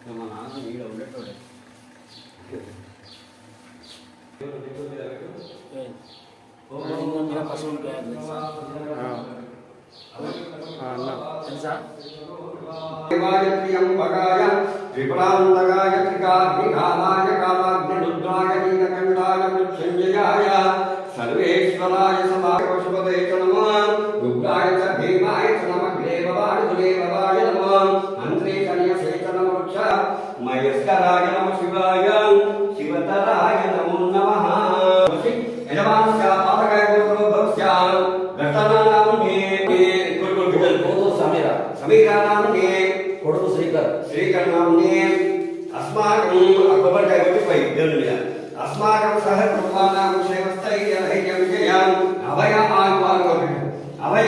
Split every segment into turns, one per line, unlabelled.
ನಮ್ಮ ನಾన్న ಈಗ ఉండేటోడే
मेरा पसंद क्या है
देवाय त्रिपुरान्तकाय त्रिकाग्निकालाय कालाग्निरुद्राय नीलकण्ठाय मृत्युञ्जयाय सर्वेश्वराय सदाय पशुपते च नमः रुद्राय च भीमाय च नमः ग्रेववाय दुलेववाय नमः अन्त्रेशन्यसे च नमः वृक्ष मयस्कराय नमः शिवाय शिवतराय नमो नमः यजमानस्य पादकाय गुरुभवस्य घटनानाम्ने समीरा नाम्ने
कोडगु
श्रीकर नाम्ने अस्माकं अक्बरकाय गुरुपै देवनिया अस्माकं सह कुटुम्बानां क्षेमस्थैर्यं विजयं अभय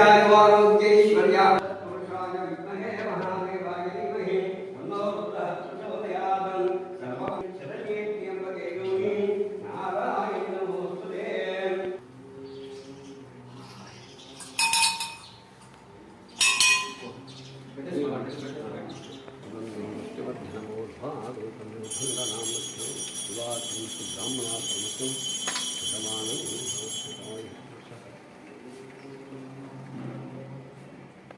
आयुर्वारोग्यैश्वर्या पुरुषाय विद्महे महादेवाय धीमहि तन्नो रुद्रः प्रचोदयात् सर्वं शरण्येत्यम्बके गौरी नारायण नमोस्तुते ब्राह्मणा